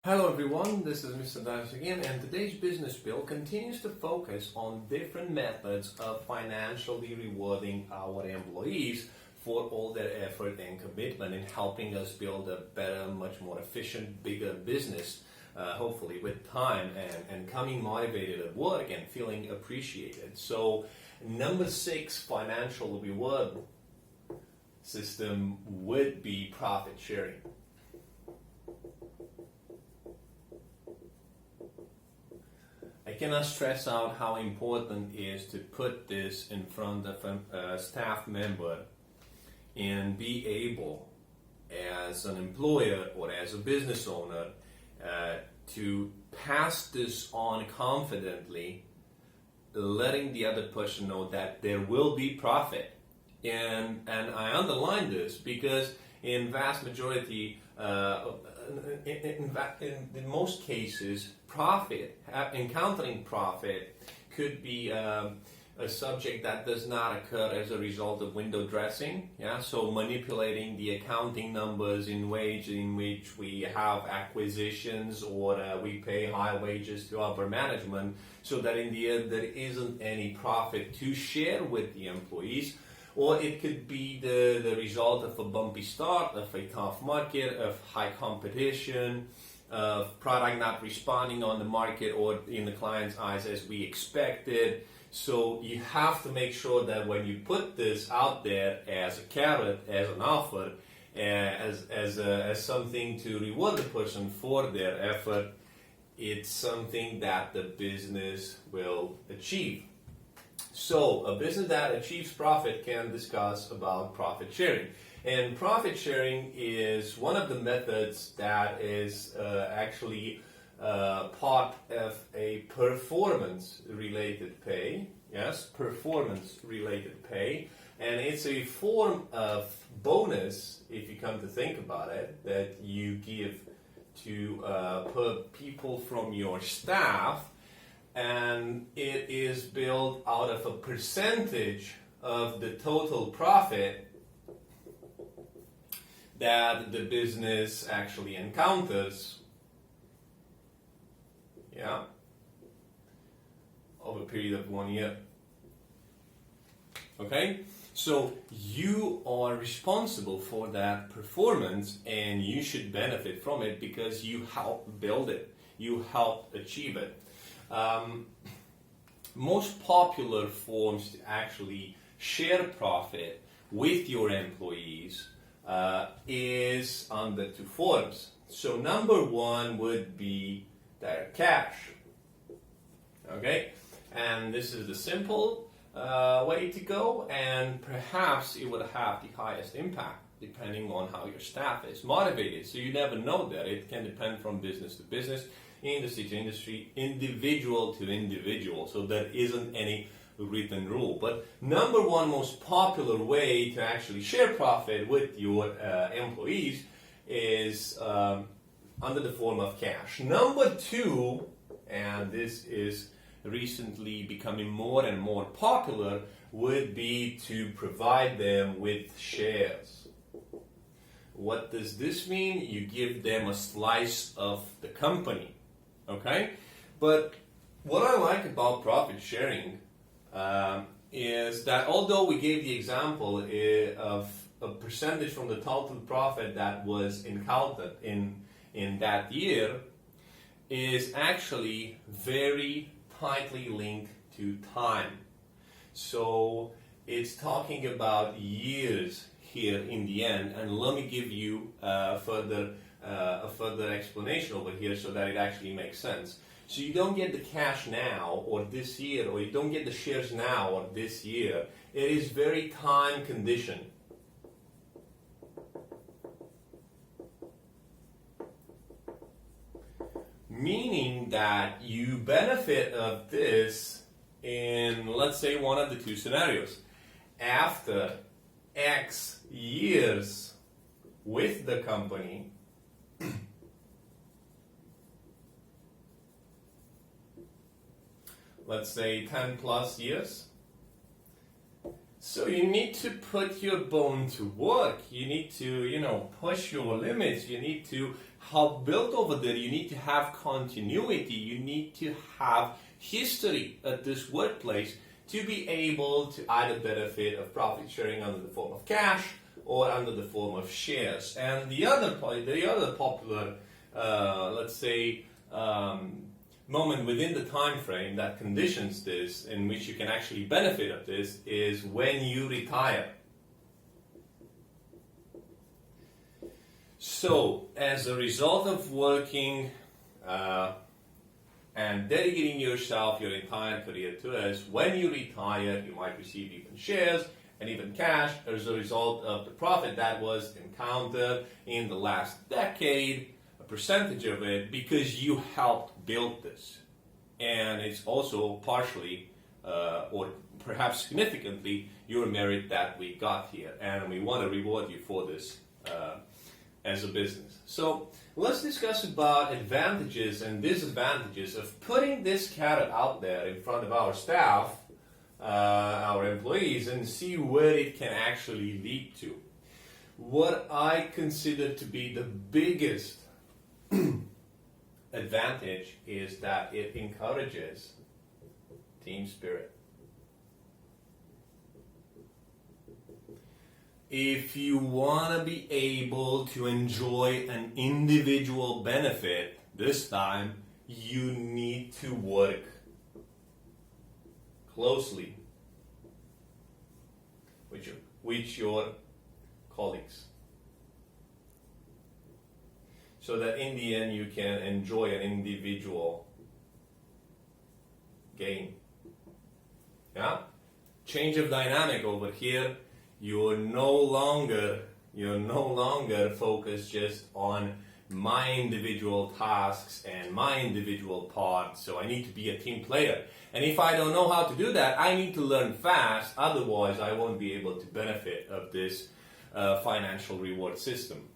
Hello everyone, this is Mr. Dash again, and today's business bill continues to focus on different methods of financially rewarding our employees for all their effort and commitment in helping us build a better, much more efficient, bigger business, hopefully with time and coming motivated at work and feeling appreciated. So number 6 financial reward system would be profit sharing. I cannot stress out how important it is to put this in front of a staff member and be able, as an employer or as a business owner, to pass this on confidently, letting the other person know that there will be profit. And I underline this because in vast majority, in most cases, encountering profit could be a subject that does not occur as a result of window dressing. So manipulating the accounting numbers in which we have acquisitions or we pay high wages to upper management, so that in the end there isn't any profit to share with the employees. Or it could be the result of a bumpy start, of a tough market, of high competition, of product not responding on the market or in the client's eyes as we expected. So you have to make sure that when you put this out there as a carrot, as an offer, as something to reward the person for their effort, it's something that the business will achieve. So a business that achieves profit can discuss about profit sharing. And profit sharing is one of the methods that is actually part of a performance-related pay. Yes, performance-related pay. And it's a form of bonus, if you come to think about it, that you give to people from your staff. And it is built out of a percentage of the total profit that the business actually encounters, over a period of 1 year. Okay? So you are responsible for that performance and you should benefit from it because you helped build it, you helped achieve it. Most popular forms to actually share profit with your employees is under 2 forms. So number 1 would be direct cash. Okay, and this is the simple way to go, and perhaps it would have the highest impact depending on how your staff is motivated. So you never know that. It can depend from business to business, industry to industry, individual to individual. So there isn't any written rule. But number 1 most popular way to actually share profit with your employees is under the form of cash. Number 2, and this is recently becoming more and more popular, would be to provide them with shares. What does this mean? You give them a slice of the company. Okay? But what I like about profit sharing is that although we gave the example of a percentage from the total profit that was encountered in that year, is actually very tightly linked to time. So it's talking about years here in the end, and let me give you a further explanation over here so that it actually makes sense. So you don't get the cash now or this year, or you don't get the shares now or this year. It is very time conditioned. Meaning that you benefit of this in, let's say, one of the 2 scenarios. After X years with the company, let's say 10 plus years. So you need to put your bone to work. You need to, push your limits. You need to how built over there, you need to have continuity, you need to have history at this workplace to be able to either benefit of profit sharing under the form of cash or under the form of shares. And the other popular, let's say, moment within the time frame that conditions this, in which you can actually benefit of this, is when you retire. So, as a result of working and dedicating yourself, your entire career to us, when you retire, you might receive even shares and even cash as a result of the profit that was encountered in the last decade, a percentage of it, because you helped build this. And it's also partially, or perhaps significantly, your merit that we got here. And we want to reward you for this as a business. So let's discuss about advantages and disadvantages of putting this carrot out there in front of our staff, our employees, and see where it can actually lead to. What I consider to be the biggest advantage is that it encourages team spirit. If you want to be able to enjoy an individual benefit this time, you need to work closely with your colleagues, so that in the end you can enjoy an individual gain. Yeah? Change of dynamic over here. You're no longer focused just on my individual tasks and my individual parts. So I need to be a team player. And if I don't know how to do that, I need to learn fast. Otherwise, I won't be able to benefit of this financial reward system.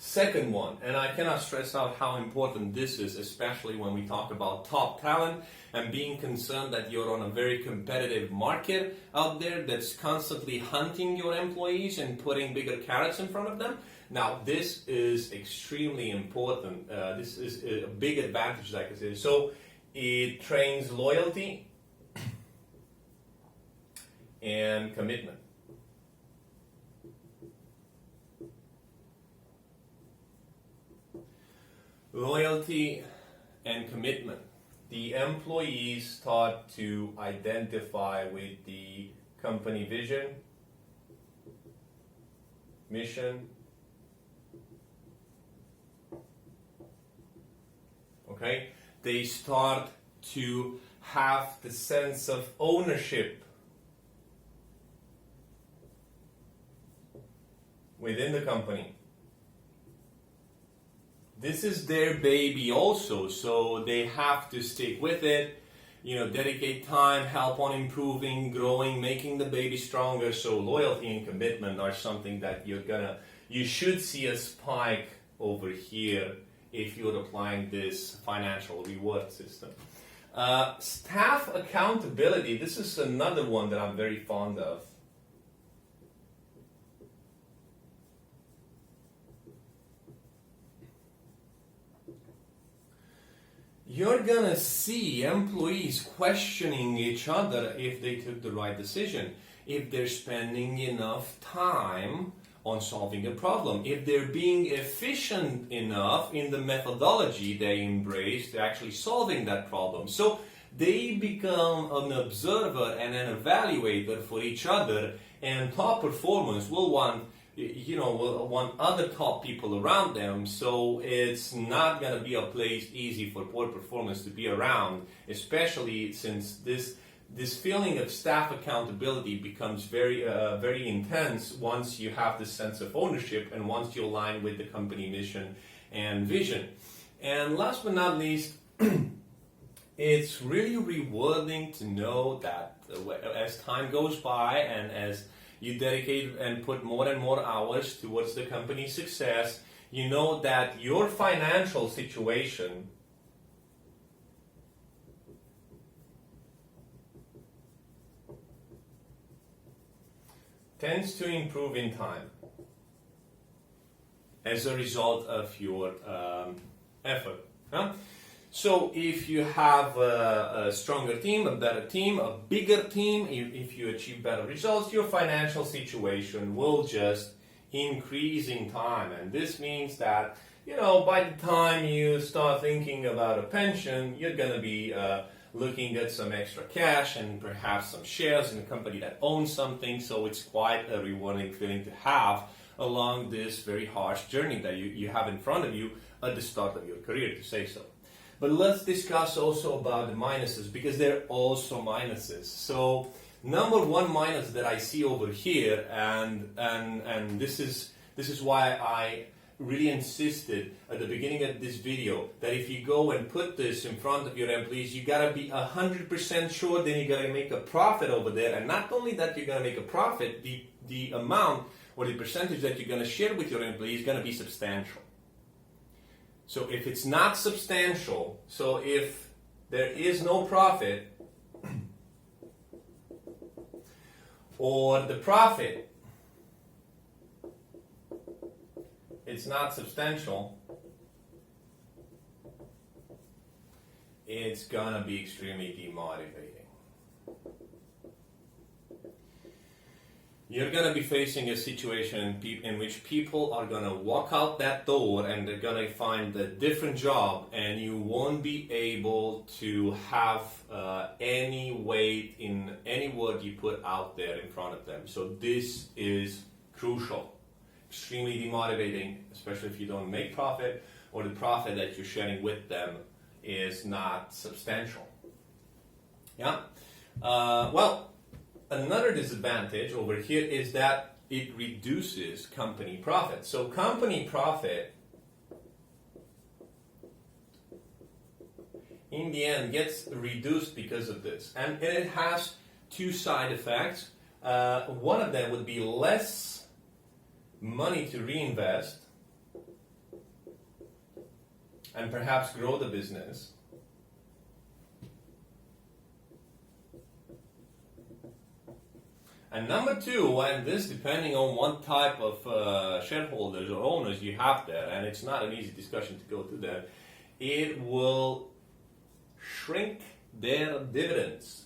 Second one, and I cannot stress out how important this is, especially when we talk about top talent and being concerned that you're on a very competitive market out there that's constantly hunting your employees and putting bigger carrots in front of them. Now, this is extremely important. This is a big advantage, like I said. So, it trains loyalty and commitment. Loyalty and commitment. The employees start to identify with the company vision, mission, okay? They start to have the sense of ownership within the company. This is their baby also, so they have to stick with it, dedicate time, help on improving, growing, making the baby stronger. So loyalty and commitment are something that you should see a spike over here if you're applying this financial reward system. Staff accountability, this is another one that I'm very fond of. You're gonna see employees questioning each other if they took the right decision, if they're spending enough time on solving a problem, if they're being efficient enough in the methodology they embrace to actually solving that problem. So they become an observer and an evaluator for each other, and top performers will want other top people around them, so it's not going to be a place easy for poor performers to be around, especially since this feeling of staff accountability becomes very intense once you have this sense of ownership and once you align with the company mission and vision. And last but not least, it's really rewarding to know that as time goes by and as you dedicate and put more and more hours towards the company's success, you know that your financial situation tends to improve in time. as a result of your effort. Huh? So if you have a stronger team, a better team, a bigger team, if you achieve better results, your financial situation will just increase in time. And this means that, by the time you start thinking about a pension, you're going to be looking at some extra cash and perhaps some shares in a company that owns something. So it's quite a rewarding feeling to have along this very harsh journey that you have in front of you at the start of your career, to say so. But let's discuss also about the minuses, because there are also minuses. So number one minus that I see over here, and this is why I really insisted at the beginning of this video that if you go and put this in front of your employees, you gotta be 100% sure then you gotta make a profit over there. And not only that you're gonna make a profit, the amount or the percentage that you're gonna share with your employees is gonna be substantial. So if it's not substantial, so if there is no profit, or the profit, it's not substantial, it's gonna be extremely demotivating. You're going to be facing a situation in which people are going to walk out that door and they're going to find a different job, and you won't be able to have any weight in any word you put out there in front of them. So this is crucial, extremely demotivating, especially if you don't make profit or the profit that you're sharing with them is not substantial. Yeah? Another disadvantage over here is that it reduces company profit. So company profit, in the end, gets reduced because of this. And it has two side effects. One of them would be less money to reinvest and perhaps grow the business. And number two, and this depending on what type of shareholders or owners you have there, and it's not an easy discussion to go through there, it will shrink their dividends.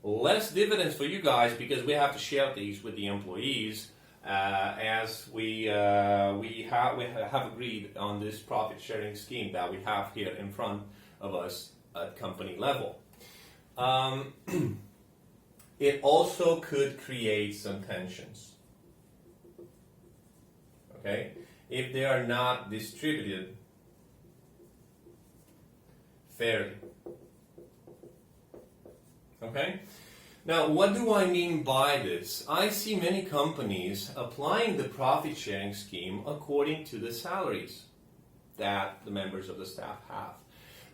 Less dividends for you guys because we have to share these with the employees as we have agreed on this profit sharing scheme that we have here in front of us at company level. It also could create some tensions, okay, if they are not distributed fairly. Okay? Now, what do I mean by this? I see many companies applying the profit sharing scheme according to the salaries that the members of the staff have.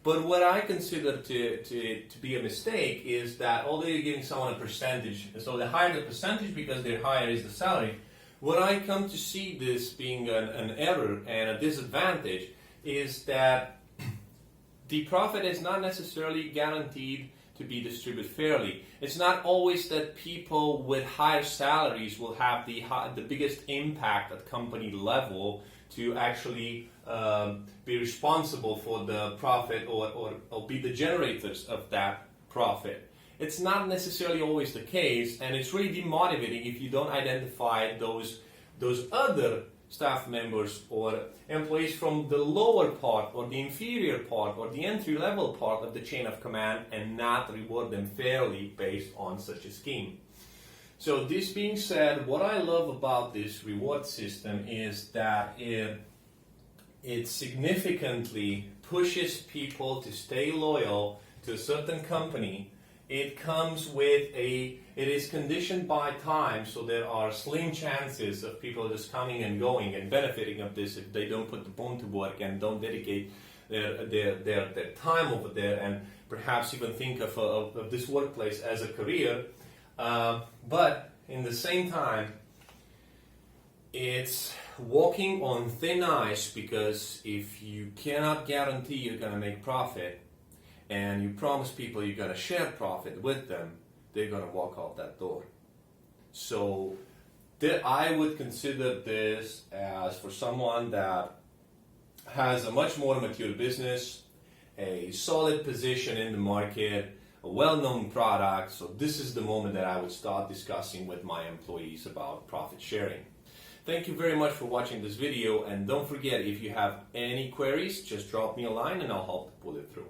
But what I consider to be a mistake is that although you're giving someone a percentage, so the higher the percentage because their higher is the salary, what I come to see this being an error and a disadvantage is that the profit is not necessarily guaranteed to be distributed fairly. It's not always that people with higher salaries will have the biggest impact at company level to actually be responsible for the profit or be the generators of that profit. It's not necessarily always the case, and it's really demotivating if you don't identify those other staff members or employees from the lower part or the inferior part or the entry-level part of the chain of command and not reward them fairly based on such a scheme. So this being said, what I love about this reward system is that it significantly pushes people to stay loyal to a certain company. It comes with it is conditioned by time, so there are slim chances of people just coming and going and benefiting of this if they don't put the bone to work and don't dedicate their time over there and perhaps even think of this workplace as a career. But in the same time, it's walking on thin ice, because if you cannot guarantee you're going to make profit and you promise people you're going to share profit with them, they're going to walk out that door. So I would consider this as for someone that has a much more mature business, a solid position in the market, a well-known product. So this is the moment that I would start discussing with my employees about profit sharing. Thank you very much for watching this video, and don't forget, if you have any queries, just drop me a line and I'll help pull it through.